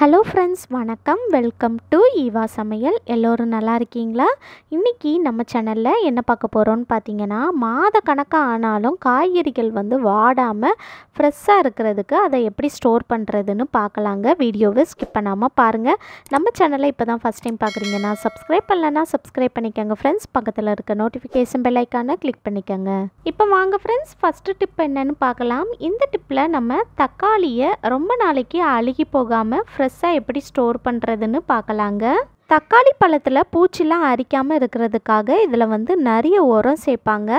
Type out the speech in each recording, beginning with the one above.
Hello friends, வணக்கம். Welcome to Eva சமையல். எல்லோரும் நல்லா இருக்கீங்களா? இன்றைக்கி நம்ம சேனலில் என்ன பார்க்க போகிறோன்னு பார்த்தீங்கன்னா, மாத கணக்காக ஆனாலும் காய்கறிகள் வாடாமல் ஃப்ரெஷ்ஷாக இருக்கிறதுக்கு அதை எப்படி ஸ்டோர் பண்ணுறதுன்னு பார்க்கலாங்க. வீடியோவை ஸ்கிப் பண்ணாமல் பாருங்கள். நம்ம சேனலை இப்போ தான் ஃபஸ்ட் டைம் பார்க்குறீங்கன்னா சப்ஸ்கிரைப் பண்ணலன்னா சப்ஸ்கிரைப் பண்ணிக்கோங்க ஃப்ரெண்ட்ஸ். பக்கத்தில் இருக்க நோட்டிஃபிகேஷன் பெல் ஐக்கானை கிளிக் பண்ணிக்கோங்க. இப்போ வாங்க ஃப்ரெண்ட்ஸ், ஃபஸ்ட்டு டிப் என்னன்னு பார்க்கலாம். இந்த டிப்பில் நம்ம தக்காளியை ரொம்ப நாளைக்கு அழுகி போகாமல் ஃப்ரெஷ்ஷாக எப்படி ஸ்டோர் பண்ணுறதுன்னு பார்க்கலாங்க. தக்காளி பழத்தில் பூச்சிலாம் அரிக்காமல் இருக்கிறதுக்காக இதில் நிறைய உரம் சேர்ப்பாங்க.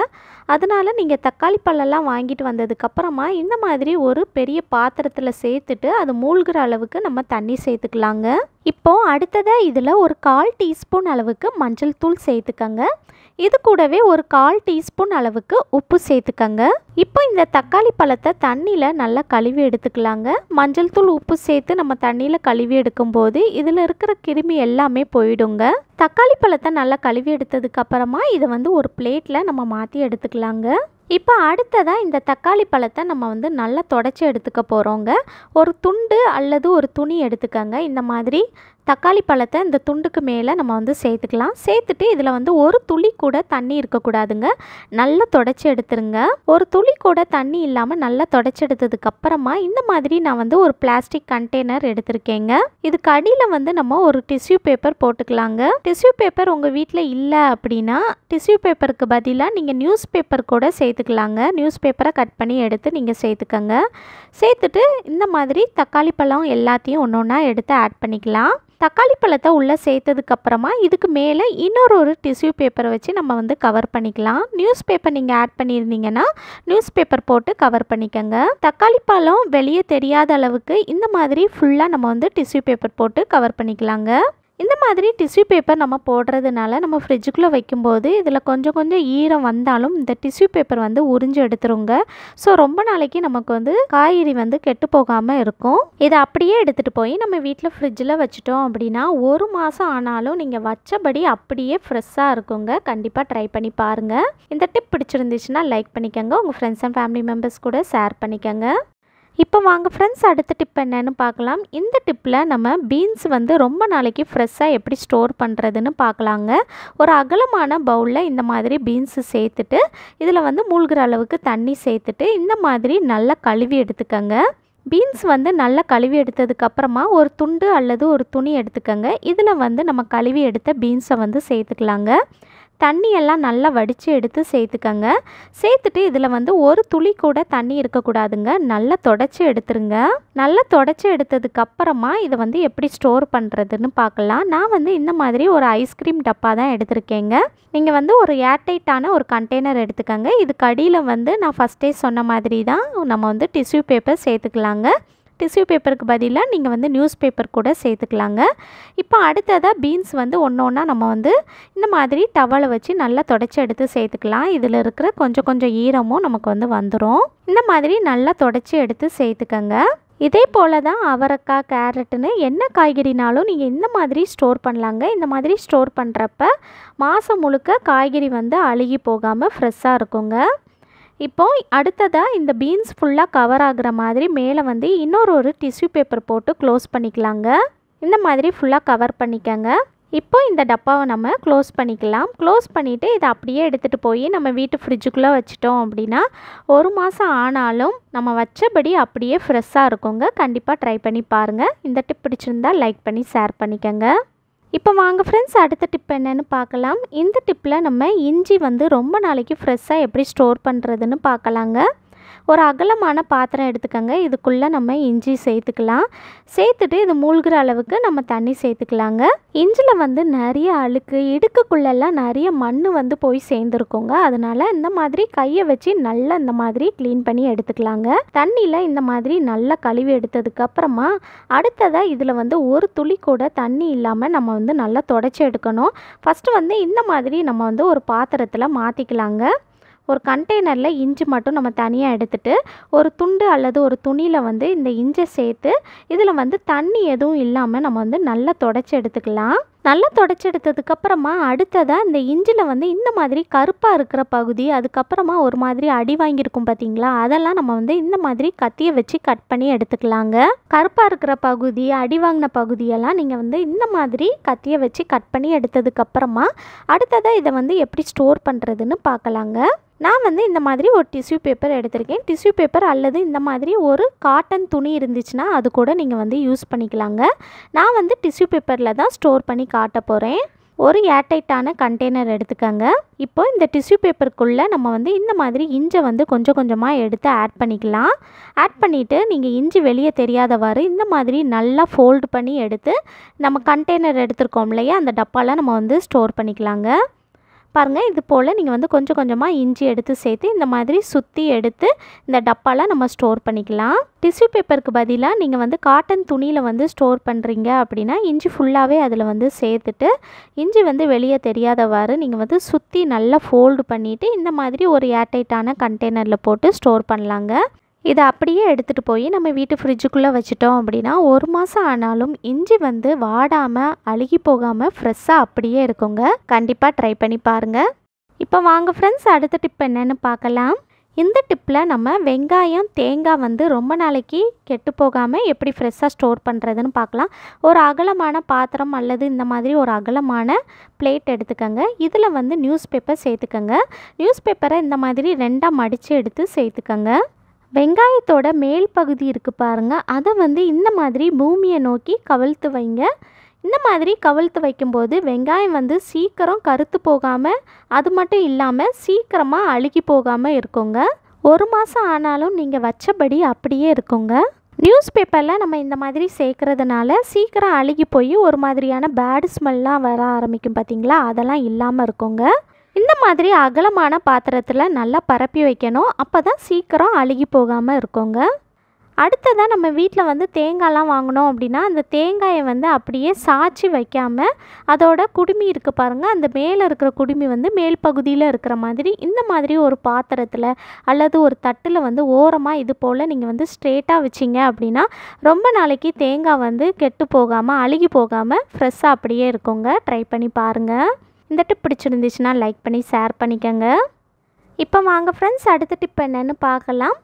அதனால் நீங்கள் தக்காளி பழம்லாம் வாங்கிட்டு வந்ததுக்கப்புறமா இந்த மாதிரி ஒரு பெரிய பாத்திரத்தில் சேர்த்துட்டு அது மூழ்கிற அளவுக்கு நம்ம தண்ணி சேர்த்துக்கலாங்க. இப்போது அடுத்ததாக இதில் ஒரு 1/4 டீஸ்பூன் அளவுக்கு மஞ்சள் தூள் சேர்த்துக்கங்க. இது கூடவே ஒரு 1/4 டீஸ்பூன் அளவுக்கு உப்பு சேர்த்துக்கங்க. இப்போ இந்த தக்காளி பழத்தை தண்ணியில் நல்லா கழுவி எடுத்துக்கலாங்க. மஞ்சள் தூள் உப்பு சேர்த்து நம்ம தண்ணியில் கழுவி எடுக்கும்போது இதில் இருக்கிற கிருமி எல்லாமே போயிடுங்க. தக்காளி பழத்தை நல்லா கழுவி எடுத்ததுக்கு அப்புறமா இதை ஒரு பிளேட்டில் நம்ம மாற்றி எடுத்துக்கலாங்க. இப்போ அடுத்ததாக இந்த தக்காளி பழத்தை நம்ம நல்லா தொடச்சி எடுத்துக்க போகிறோங்க. ஒரு துண்டு அல்லது ஒரு துணி எடுத்துக்கங்க. இந்த மாதிரி தக்காளி பழத்தை இந்த துண்டுக்கு மேலே நம்ம சேர்த்துக்கலாம். சேர்த்துட்டு இதில் ஒரு துளி கூட தண்ணி இருக்கக்கூடாதுங்க. நல்லா தொடச்சி எடுத்துருங்க. ஒரு துளி கூட தண்ணி இல்லாமல் நல்லா தொடச்சி எடுத்ததுக்கப்புறமா இந்த மாதிரி நான் ஒரு பிளாஸ்டிக் கண்டெய்னர் எடுத்திருக்கேங்க. இதுக்கு அடியில் நம்ம ஒரு டிஷ்யூ பேப்பர் போட்டுக்கலாங்க. டிஷ்யூ பேப்பர் உங்கள் வீட்டில் இல்லை அப்படின்னா டிஷ்யூ பேப்பருக்கு பதிலாக நீங்கள் நியூஸ் பேப்பர் கூட சேர்த்துக்கலாங்க. நியூஸ் பேப்பரை கட் பண்ணி எடுத்து நீங்கள் சேர்த்துக்கங்க. சேர்த்துட்டு இந்த மாதிரி தக்காளி பழம் எல்லாத்தையும் ஒன்று ஒன்றா எடுத்து ஆட் பண்ணிக்கலாம். தக்காளி பழத்தை உள்ளே சேர்த்ததுக்கப்புறமா இதுக்கு மேலே இன்னொரு டிஷ்யூ பேப்பரை வச்சு நம்ம கவர் பண்ணிக்கலாம். நியூஸ் பேப்பர் நீங்கள் ஆட் பண்ணியிருந்தீங்கன்னா நியூஸ் பேப்பர் போட்டு கவர் பண்ணிக்கோங்க. தக்காளி பழம் வெளியே தெரியாத அளவுக்கு இந்த மாதிரி ஃபுல்லாக நம்ம டிஷ்யூ பேப்பர் போட்டு கவர் பண்ணிக்கலாங்க. இந்த மாதிரி டிஷ்யூ பேப்பர் நம்ம போடுறதுனால நம்ம ஃப்ரிட்ஜுக்குள்ளே வைக்கும்போது இதில் கொஞ்சம் கொஞ்சம் ஈரம் வந்தாலும் இந்த டிஷ்யூ பேப்பர் உறிஞ்சு எடுத்துருங்க. ஸோ ரொம்ப நாளைக்கு நமக்கு காய்கறி கெட்டு போகாமல் இருக்கும். இதை அப்படியே எடுத்துகிட்டு போய் நம்ம வீட்டில் ஃப்ரிட்ஜில் வச்சுட்டோம் அப்படின்னா 1 மாதம் ஆனாலும் நீங்கள் வச்சபடி அப்படியே ஃப்ரெஷ்ஷாக இருக்குங்க. கண்டிப்பாக ட்ரை பண்ணி பாருங்கள். இந்த டிப் பிடிச்சிருந்துச்சுன்னா லைக் பண்ணிக்கோங்க. உங்கள் ஃப்ரெண்ட்ஸ் அண்ட் ஃபேமிலி மெம்பர்ஸ் கூட ஷேர் பண்ணிக்கோங்க. இப்போ வாங்க ஃப்ரெண்ட்ஸ், அடுத்த டிப் என்னன்னு பார்க்கலாம். இந்த டிப்பில் நம்ம பீன்ஸ் ரொம்ப நாளைக்கு ஃப்ரெஷ்ஷாக எப்படி ஸ்டோர் பண்ணுறதுன்னு பார்க்கலாங்க. ஒரு அகலமான பவுலில் இந்த மாதிரி பீன்ஸு சேர்த்துட்டு இதில் மூழ்கிற அளவுக்கு தண்ணி சேர்த்துட்டு இந்த மாதிரி நல்லா கழுவி எடுத்துக்கங்க. பீன்ஸ் நல்லா கழுவி எடுத்ததுக்கப்புறமா ஒரு துண்டு அல்லது ஒரு துணி எடுத்துக்கங்க. இதில் நம்ம கழுவி எடுத்த பீன்ஸை சேர்த்துக்கலாங்க. தண்ணியெல்லாம் நல்லா வடித்து எடுத்து சேர்த்துக்கங்க. சேர்த்துட்டு இதில் ஒரு துளி கூட தண்ணி இருக்கக்கூடாதுங்க. நல்லா தொடச்சி எடுத்துருங்க. நல்லா தொடச்சி எடுத்ததுக்கப்புறமா இதை எப்படி ஸ்டோர் பண்ணுறதுன்னு பார்க்கலாம். நான் இந்த மாதிரி ஒரு ஐஸ்கிரீம் டப்பா தான் எடுத்திருக்கேங்க. நீங்கள் ஒரு ஏர்டைட்டான ஒரு கண்டெய்னர் எடுத்துக்கங்க. இதுக்கு அடியில் நான் ஃபஸ்ட்டே சொன்ன மாதிரி தான் நம்ம டிஷ்யூ பேப்பர் சேர்த்துக்கலாங்க. டிஷ்யூ பேப்பருக்கு பதிலாக நீங்கள் நியூஸ் பேப்பர் கூட சேர்த்துக்கலாங்க. இப்போ அடுத்ததாக பீன்ஸ் ஒன்று ஒன்றா நம்ம இந்த மாதிரி டவலை வச்சு நல்லா தொடச்சி எடுத்து சேர்த்துக்கலாம். இதில் இருக்கிற கொஞ்சம் கொஞ்சம் ஈரமும் நமக்கு வந்துடும். இந்த மாதிரி நல்லா தொடச்சி எடுத்து சேர்த்துக்கங்க. இதே போல் தான் அவரைக்காய், கேரட்டுன்னு என்ன காய்கறினாலும் நீங்கள் இந்த மாதிரி ஸ்டோர் பண்ணலாங்க. இந்த மாதிரி ஸ்டோர் பண்ணுறப்ப மாதம் முழுக்க காய்கறி அழுகி போகாமல் ஃப்ரெஷ்ஷாக இருக்குங்க. இப்போ அடுத்ததாக இந்த பீன்ஸ் ஃபுல்லாக கவர் ஆகுற மாதிரி மேலே இன்னொரு டிஷ்யூ பேப்பர் போட்டு க்ளோஸ் பண்ணிக்கலாங்க. இந்த மாதிரி ஃபுல்லாக கவர் பண்ணிக்கங்க. இப்போ இந்த டப்பாவை நம்ம க்ளோஸ் பண்ணிக்கலாம். க்ளோஸ் பண்ணிவிட்டு இதை அப்படியே எடுத்துகிட்டு போய் நம்ம வீட்டு ஃப்ரிட்ஜுக்குள்ளே வச்சிட்டோம் அப்படின்னா 1 மாதம் ஆனாலும் நம்ம வச்சபடி அப்படியே ஃப்ரெஷ்ஷாக இருக்குங்க. கண்டிப்பாக ட்ரை பண்ணி பாருங்கள். இந்த டிப் பிடிச்சிருந்தால் லைக் பண்ணி ஷேர் பண்ணிக்கோங்க. இப்போ வாங்க ஃப்ரெண்ட்ஸ், அடுத்த டிப் என்னன்னு பார்க்கலாம். இந்த டிப்பில் நம்ம இஞ்சி ரொம்ப நாளைக்கு ஃப்ரெஷ்ஷாக எப்படி ஸ்டோர் பண்ணுறதுன்னு பார்க்கலாங்க. ஒரு அகலமான பாத்திரம் எடுத்துக்கங்க. இதுக்குள்ளே நம்ம இஞ்சி சேர்த்துக்கலாம். சேர்த்துட்டு இது மூழ்கிற அளவுக்கு நம்ம தண்ணி சேர்த்துக்கலாங்க. இஞ்சில் நிறைய அழுக்கு, இடுக்குக்குள்ளெல்லாம் நிறைய மண் போய் சேர்ந்துருக்குங்க. அதனால் இந்த மாதிரி கையை வச்சு நல்லா இந்த மாதிரி க்ளீன் பண்ணி எடுத்துக்கலாங்க. தண்ணியில் இந்த மாதிரி நல்லா கழுவி எடுத்ததுக்கப்புறமா அடுத்ததாக இதில் ஒரு துளி கூட தண்ணி இல்லாமல் நம்ம நல்லா தொடச்சி எடுக்கணும். ஃபஸ்ட்டு இந்த மாதிரி நம்ம ஒரு பாத்திரத்தில் மாற்றிக்கலாங்க. ஒரு கண்டெய்னரில் இஞ்சி மட்டும் நம்ம தனியாக எடுத்துகிட்டு ஒரு துண்டு அல்லது ஒரு துணியில் இந்த இஞ்சை சேர்த்து இதில் தண்ணி எதுவும் இல்லாமல் நம்ம நல்லா தொடச்சி எடுத்துக்கலாம். நல்லா தொடச்சி எடுத்ததுக்கப்புறமா அடுத்ததாக இந்த இஞ்சியில் வந்து இந்த மாதிரி கருப்பாக இருக்கிற பகுதி, அதுக்கப்புறமா ஒரு மாதிரி அடி வாங்கியிருக்கும் பார்த்தீங்களா, அதெல்லாம் நம்ம வந்து இந்த மாதிரி கத்தியை வச்சு கட் பண்ணி எடுத்துக்கலாங்க. கருப்பாக இருக்கிற பகுதி, அடி வாங்கின பகுதியெல்லாம் நீங்கள் வந்து இந்த மாதிரி கத்தியை வச்சு கட் பண்ணி எடுத்ததுக்கப்புறமா அடுத்ததாக இதை வந்து எப்படி ஸ்டோர் பண்ணுறதுன்னு பார்க்கலாங்க. நான் வந்து இந்த மாதிரி ஒரு டிஷ்யூ பேப்பர் எடுத்திருக்கேன். டிஷ்யூ பேப்பர் அல்லது இந்த மாதிரி ஒரு காட்டன் துணி இருந்துச்சுன்னா அது கூட நீங்கள் வந்து யூஸ் பண்ணிக்கலாங்க. நான் வந்து டிஷ்யூ பேப்பரில் தான் ஸ்டோர் பண்ணி காட்ட போகிறேன். ஒரு ஏர்டைட்டான கண்டெய்னர் எடுத்துக்கோங்க. இப்போ இந்த டிஷ்யூ பேப்பருக்குள்ளே நம்ம வந்து இந்த மாதிரி இஞ்சை வந்து கொஞ்சம் கொஞ்சமாக எடுத்து ஆட் பண்ணிக்கலாம். ஆட் பண்ணிவிட்டு நீங்கள் இஞ்சி வெளியே தெரியாதவாறு இந்த மாதிரி நல்லா ஃபோல்டு பண்ணி எடுத்து நம்ம கண்டெய்னர் எடுத்துருக்கோம் இல்லையா, அந்த டப்பாவில் நம்ம வந்து ஸ்டோர் பண்ணிக்கலாங்க. பாருங்கள், இது போல் நீங்கள் வந்து கொஞ்சம் கொஞ்சமாக இஞ்சி எடுத்து சேர்த்து இந்த மாதிரி சுற்றி எடுத்து இந்த டப்பாவில் நம்ம ஸ்டோர் பண்ணிக்கலாம். டிஷ்யூ பேப்பருக்கு பதிலாக நீங்கள் வந்து காட்டன் துணியில் வந்து ஸ்டோர் பண்ணுறீங்க அப்படின்னா இஞ்சி ஃபுல்லாகவே அதில் வந்து சேர்த்துட்டு இஞ்சி வந்து வெளியே தெரியாதவாறு நீங்கள் வந்து சுற்றி நல்லா ஃபோல்டு பண்ணிவிட்டு இந்த மாதிரி ஒரு ஏர்டைட்டான கண்டெய்னரில் போட்டு ஸ்டோர் பண்ணலாங்க. இதை அப்படியே எடுத்துகிட்டு போய் நம்ம வீட்டு ஃப்ரிட்ஜுக்குள்ளே வச்சுட்டோம் அப்படின்னா 1 மாதம் ஆனாலும் இஞ்சி வந்து வாடாமல் அழுகி போகாமல் ஃப்ரெஷ்ஷாக அப்படியே இருக்குங்க. கண்டிப்பாக ட்ரை பண்ணி பாருங்கள். இப்போ வாங்க ஃப்ரெண்ட்ஸ், அடுத்த டிப் என்னென்னு பார்க்கலாம். இந்த டிப்பில் நம்ம வெங்காயம், தேங்காய் வந்து ரொம்ப நாளைக்கு கெட்டு போகாமல் எப்படி ஃப்ரெஷ்ஷாக ஸ்டோர் பண்ணுறதுன்னு பார்க்கலாம். ஒரு அகலமான பாத்திரம் அல்லது இந்த மாதிரி ஒரு அகலமான பிளேட் எடுத்துக்கோங்க. இதில் வந்து நியூஸ் பேப்பர் சேர்த்துக்கோங்க. நியூஸ் பேப்பரை இந்த மாதிரி 2ஆக மடித்து எடுத்து சேர்த்துக்கோங்க. வெங்காயத்தோட மேல் பகுதி இருக்குது பாருங்கள், அதை வந்து இந்த மாதிரி பூமியை நோக்கி கவிழ்த்து வைங்க. இந்த மாதிரி கவிழ்த்து வைக்கும்போது வெங்காயம் வந்து சீக்கிரம் கருத்து போகாமல், அது மட்டும் இல்லாமல் சீக்கிரமாக அழுகி போகாமல் இருக்குங்க. 1 மாதம் ஆனாலும் நீங்கள் வச்சபடி அப்படியே இருக்குங்க. நியூஸ் பேப்பரில் நம்ம இந்த மாதிரி சேர்க்குறதுனால சீக்கிரம் அழுகி போய் ஒரு மாதிரியான பேட் ஸ்மெல்லாம் வர ஆரம்பிக்கும் பார்த்தீங்களா, அதெல்லாம் இல்லாமல் இருக்குங்க. இந்த மாதிரி அகலமான பாத்திரத்தில் நல்லா பரப்பி வைக்கணும். அப்போ தான் சீக்கிரம் அழுகி போகாமல் இருக்குங்க. அடுத்ததாக நம்ம வீட்டில் வந்து தேங்காய்லாம் வாங்கினோம் அப்படின்னா அந்த தேங்காயை வந்து அப்படியே சாய்ச்சி வைக்காமல் அதோட குடுமி இருக்குது பாருங்கள், அந்த மேலே இருக்கிற குடுமி வந்து மேல் பகுதியில் இருக்கிற மாதிரி இந்த மாதிரி ஒரு பாத்திரத்தில் அல்லது ஒரு தட்டில் வந்து ஓரமாக இது போல் நீங்கள் வந்து ஸ்ட்ரெயிட்டாக வச்சிங்க அப்படின்னா ரொம்ப நாளைக்கு தேங்காய் வந்து கெட்டு போகாமல் அழுகி போகாமல் ஃப்ரெஷ்ஷாக அப்படியே இருக்குங்க. ட்ரை பண்ணி பாருங்கள். இந்த டிப் பிடிச்சிருந்துச்சுன்னா லைக் பண்ணி ஷேர் பண்ணிக்கோங்க. இப்போ வாங்க ஃப்ரெண்ட்ஸ், அடுத்த டிப் என்னென்னு பார்க்கலாம்.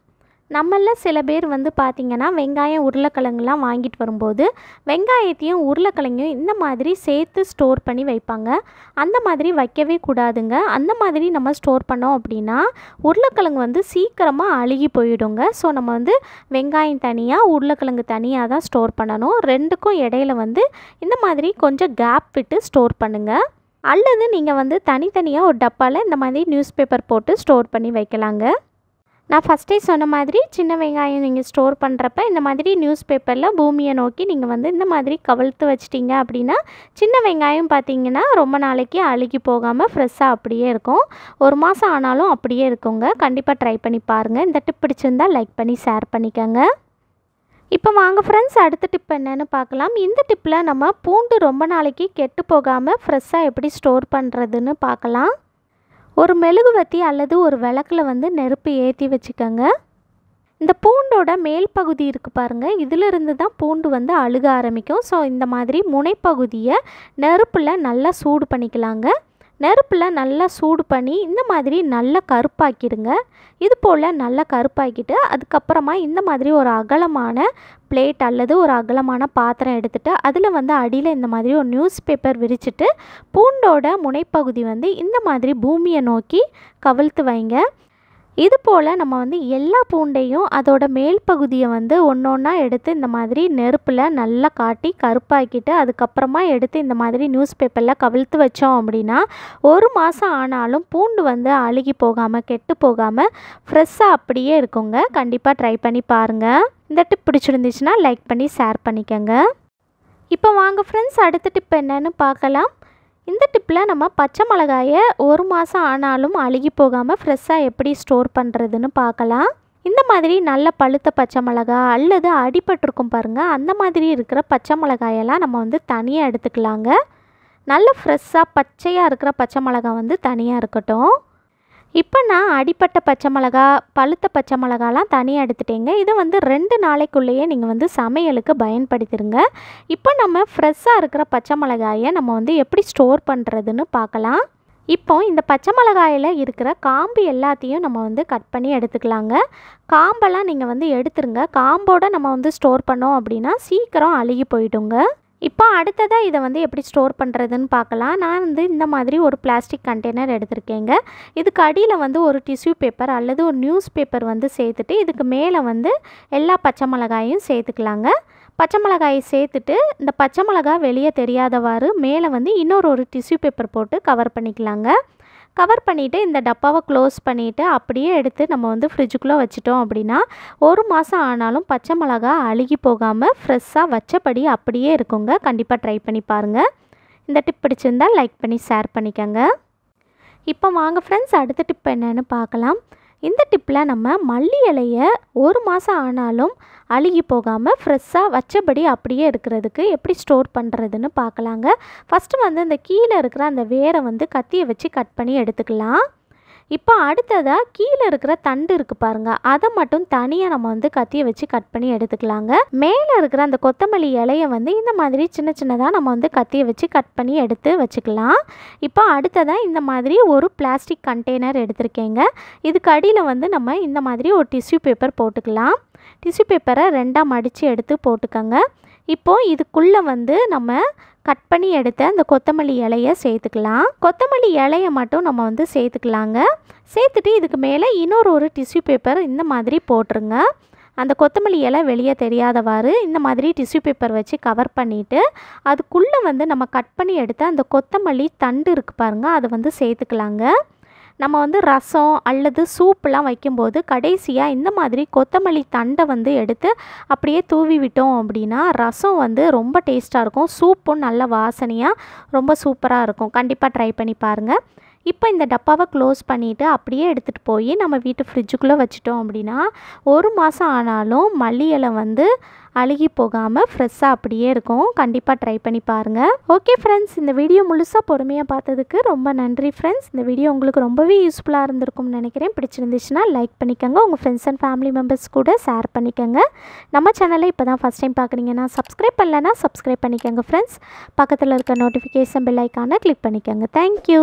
நம்மளில் சில பேர் வந்து பார்த்திங்கன்னா வெங்காயம், உருளைக்கிழங்குலாம் வாங்கிட்டு வரும்போது வெங்காயத்தையும் உருளைக்கிழங்கையும் இந்த மாதிரி சேர்த்து ஸ்டோர் பண்ணி வைப்பாங்க. அந்த மாதிரி வைக்கவே கூடாதுங்க. அந்த மாதிரி நம்ம ஸ்டோர் பண்ணோம் அப்படின்னா உருளைக்கிழங்கு வந்து சீக்கிரமாக அழுகி போயிடுங்க. ஸோ நம்ம வந்து வெங்காயம் தனியாக, உருளைக்கிழங்கு தனியாக தான் ஸ்டோர் பண்ணணும். ரெண்டுக்கும் இடையில வந்து இந்த மாதிரி கொஞ்சம் கேப் விட்டு ஸ்டோர் பண்ணுங்கள். அல்லது நீங்கள் வந்து தனித்தனியாக ஒரு டப்பாவில் இந்த மாதிரி நியூஸ் பேப்பர் போட்டு ஸ்டோர் பண்ணி வைக்கலாங்க. நான் ஃபஸ்ட்டே சொன்ன மாதிரி சின்ன வெங்காயம் நீங்கள் ஸ்டோர் பண்ணுறப்ப இந்த மாதிரி நியூஸ் பேப்பரில் பூமியை நோக்கி நீங்கள் வந்து இந்த மாதிரி கவிழ்த்து வச்சிட்டிங்க அப்படின்னா சின்ன வெங்காயம் பார்த்திங்கன்னா ரொம்ப நாளைக்கு அழுகி போகாமல் ஃப்ரெஷ்ஷாக அப்படியே இருக்கும். 1 மாதம் ஆனாலும் அப்படியே இருக்குங்க. கண்டிப்பாக ட்ரை பண்ணி பாருங்கள். இந்த டிப் பிடிச்சிருந்தால் லைக் பண்ணி ஷேர் பண்ணிக்கோங்க. இப்போ வாங்க ஃப்ரெண்ட்ஸ், அடுத்த டிப் என்னென்னு பார்க்கலாம். இந்த டிப்பில் நம்ம பூண்டு ரொம்ப நாளைக்கு கெட்டு போகாமல் ஃப்ரெஷ்ஷாக எப்படி ஸ்டோர் பண்ணுறதுன்னு பார்க்கலாம். ஒரு மெழுகுவத்தி அல்லது ஒரு விளக்கில் வந்து நெருப்பு ஏற்றி வச்சுக்கோங்க. இந்த பூண்டோட மேல் பகுதி இருக்குது பாருங்கள், இதிலிருந்து தான் பூண்டு வந்து அழுக ஆரம்பிக்கும். ஸோ இந்த மாதிரி முனைப்பகுதியை நெருப்பில் நல்லா சூடு பண்ணிக்கலாங்க. நெருப்பில் நல்லா சூடு பண்ணி இந்த மாதிரி நல்லா கருப்பாக்கிடுங்க. இது போல் நல்லா கருப்பாக்கிட்டு அதுக்கப்புறமா இந்த மாதிரி ஒரு அகலமான பிளேட் அல்லது ஒரு அகலமான பாத்திரம் எடுத்துகிட்டு அதில் வந்து அடியில் இந்த மாதிரி ஒரு நியூஸ் பேப்பர் விரிச்சிட்டு பூண்டோட முனைப்பகுதி வந்து இந்த மாதிரி பூமியை நோக்கி கவிழ்த்து வைங்க. இது போல் நம்ம வந்து எல்லா பூண்டையும் அதோட மேல் பகுதியை வந்து ஒன்றா எடுத்து இந்த மாதிரி நெருப்பில் நல்லா காட்டி கருப்பாக்கிட்டு அதுக்கப்புறமா எடுத்து இந்த மாதிரி நியூஸ் பேப்பரில் கவிழ்த்து வச்சோம் அப்படின்னா 1 மாதம் ஆனாலும் பூண்டு வந்து அழுகி போகாமல் கெட்டு போகாமல் ஃப்ரெஷ்ஷாக அப்படியே இருக்குங்க. கண்டிப்பாக ட்ரை பண்ணி பாருங்கள். இந்த டிப் பிடிச்சிருந்துச்சுன்னா லைக் பண்ணி ஷேர் பண்ணிக்கோங்க. இப்போ வாங்க ஃப்ரெண்ட்ஸ், அடுத்த டிப் என்னன்னு பார்க்கலாம். இந்த டிப்பில் நம்ம பச்சை மிளகாயை 1 மாதம் ஆனாலும் அழுகி போகாமல் ஃப்ரெஷ்ஷாக எப்படி ஸ்டோர் பண்ணுறதுன்னு பார்க்கலாம். இந்த மாதிரி நல்ல பழுத்த பச்சை மிளகா அல்லது அடிபட்டிருக்கும் பாருங்கள், அந்த மாதிரி இருக்கிற பச்சை மிளகாயெல்லாம் நம்ம வந்து தனியாக எடுத்துக்கலாங்க. நல்ல ஃப்ரெஷ்ஷாக பச்சையாக இருக்கிற பச்சை மிளகா வந்து தனியாக இருக்கட்டும். இப்போ நான் அடிப்பட்ட பச்சை மிளகா, பழுத்த பச்சை மிளகாலாம் தனியாக எடுத்துட்டேங்க. இதை வந்து 2 நாளைக்குள்ளேயே நீங்கள் வந்து சமையலுக்கு பயன்படுத்திடுங்க. இப்போ நம்ம ஃப்ரெஷ்ஷாக இருக்கிற பச்சை மிளகாயை நம்ம வந்து எப்படி ஸ்டோர் பண்ணுறதுன்னு பார்க்கலாம். இப்போ இந்த பச்சை மிளகாயில் இருக்கிற காம்பு எல்லாத்தையும் நம்ம வந்து கட் பண்ணி எடுத்துக்கலாங்க. காம்பெல்லாம் நீங்கள் வந்து எடுத்துருங்க. காம்போடு நம்ம வந்து ஸ்டோர் பண்ணோம் அப்படின்னா சீக்கிரம் அழுகி போயிடுங்க. இப்போ அடுத்ததாக இதை வந்து எப்படி ஸ்டோர் பண்ணுறதுன்னு பார்க்கலாம். நான் வந்து இந்த மாதிரி ஒரு பிளாஸ்டிக் கண்டெய்னர் எடுத்திருக்கேங்க. இதுக்கு அடியில் வந்து ஒரு டிஷ்யூ பேப்பர் அல்லது ஒரு நியூஸ் பேப்பர் வந்து சேர்த்துட்டு இதுக்கு மேலே வந்து எல்லா பச்சை மிளகாயும் சேர்த்துக்கலாங்க. பச்சை மிளகாயை சேர்த்துட்டு இந்த பச்சை மிளகா வெளியே தெரியாதவாறு மேலே வந்து ஒரு டிஷ்யூ பேப்பர் போட்டு கவர் பண்ணிக்கலாங்க. கவர் பண்ணிவிட்டு இந்த டப்பாவை க்ளோஸ் பண்ணிவிட்டு அப்படியே எடுத்து நம்ம வந்து ஃப்ரிட்ஜுக்குள்ளே வச்சிட்டோம் அப்படின்னா 1 மாதம் ஆனாலும் பச்சை மிளகா அழுகி போகாமல் ஃப்ரெஷ்ஷாக வச்சபடி அப்படியே இருக்குங்க. கண்டிப்பாக ட்ரை பண்ணி பாருங்கள். இந்த டிப் பிடிச்சிருந்தால் லைக் பண்ணி ஷேர் பண்ணிக்கோங்க. இப்போ வாங்க ஃப்ரெண்ட்ஸ், அடுத்த டிப் என்னென்னு பார்க்கலாம். இந்த டிப்பில் நம்ம மல்லி இலையை 1 மாதம் ஆனாலும் அழுகி போகாமல் ஃப்ரெஷ்ஷாக வச்சபடி அப்படியே இருக்கிறதுக்கு எப்படி ஸ்டோர் பண்ணுறதுன்னு பார்க்கலாங்க. ஃபஸ்ட்டு வந்து இந்த கீழே இருக்கிற அந்த வேரை வந்து கத்தியை வச்சு கட் பண்ணி எடுத்துக்கலாம். இப்போ அடுத்ததாக கீழே இருக்கிற தண்டு இருக்குது பாருங்கள், அதை மட்டும் தனியாக நம்ம வந்து கத்தியை வச்சு கட் பண்ணி எடுத்துக்கலாங்க. மேலே இருக்கிற அந்த கொத்தமல்லி இலையை வந்து இந்த மாதிரி சின்ன சின்னதாக நம்ம வந்து கத்தியை வச்சு கட் பண்ணி எடுத்து வச்சுக்கலாம். இப்போ அடுத்ததாக இந்த மாதிரி ஒரு பிளாஸ்டிக் கண்டெய்னர் எடுத்திருக்கேங்க. இதுக்கு அடியில் வந்து நம்ம இந்த மாதிரி ஒரு டிஷ்யூ பேப்பர் போட்டுக்கலாம். டிஷ்யூ பேப்பரை 2ஆக மடித்து எடுத்து போட்டுக்கோங்க. இப்போது இதுக்குள்ளே வந்து நம்ம கட் பண்ணி எடுத்த அந்த கொத்தமல்லி இலையை சேர்த்துக்கலாம். கொத்தமல்லி இலையை மட்டும் நம்ம வந்து சேர்த்துக்கலாங்க. சேர்த்துட்டு இதுக்கு மேலே ஒரு டிஷ்யூ பேப்பர் இந்த மாதிரி போட்டுருங்க. அந்த கொத்தமல்லி இலை வெளியே தெரியாதவாறு இந்த மாதிரி டிஷ்யூ பேப்பர் வச்சு கவர் பண்ணிவிட்டு அதுக்குள்ளே வந்து நம்ம கட் பண்ணி எடுத்த அந்த கொத்தமல்லி தண்டு இருக்குது பாருங்கள், அதை வந்து சேர்த்துக்கலாங்க. நம்ம வந்து ரசம் அல்லது சூப்பெலாம் வைக்கும்போது கடைசியாக இந்த மாதிரி கொத்தமல்லி தண்டை வந்து எடுத்து அப்படியே தூவி விட்டோம் அப்படின்னா ரசம் வந்து ரொம்ப டேஸ்ட்டாக இருக்கும். சூப்பும் நல்ல வாசனையாக ரொம்ப சூப்பராக இருக்கும். கண்டிப்பாக ட்ரை பண்ணி பாருங்கள். இப்போ இந்த டப்பாவை க்ளோஸ் பண்ணிவிட்டு அப்படியே எடுத்துகிட்டு போய் நம்ம வீட்டு ஃப்ரிட்ஜுக்குள்ளே வச்சிட்டோம் அப்படின்னா 1 மாதம் ஆனாலும் மல்லி இலை வந்து அழுகி போகாமல் ஃப்ரெஷ்ஷாக அப்படியே இருக்கும். கண்டிப்பாக ட்ரை பண்ணி பாருங்கள். ஓகே ஃப்ரெண்ட்ஸ், இந்த வீடியோ முழுசாக பொறுமையாக பார்த்ததுக்கு ரொம்ப நன்றி ஃப்ரெண்ட்ஸ். இந்த வீடியோ உங்களுக்கு ரொம்பவே யூஸ்ஃபுல்லாக இருந்திருக்கும்னு நினைக்கிறேன். பிடிச்சிருந்துச்சுன்னா லைக் பண்ணிக்கோங்க. உங்கள் ஃப்ரெண்ட்ஸ் அண்ட் ஃபேமிலி மெம்பர்ஸ் கூட ஷேர் பண்ணிக்கோங்க. நம்ம சேனலை இப்போ தான் ஃபஸ்ட் டைம் பார்க்குறீங்கன்னா சப்ஸ்கிரைப் பண்ணலைன்னா சப்ஸ்கிரைப் பண்ணிக்கோங்க ஃப்ரெண்ட்ஸ். பக்கத்தில் இருக்க நோட்டிஃபிகேஷன் பெல் ஐக்கானை கிளிக் பண்ணிக்கோங்க. தேங்க்யூ.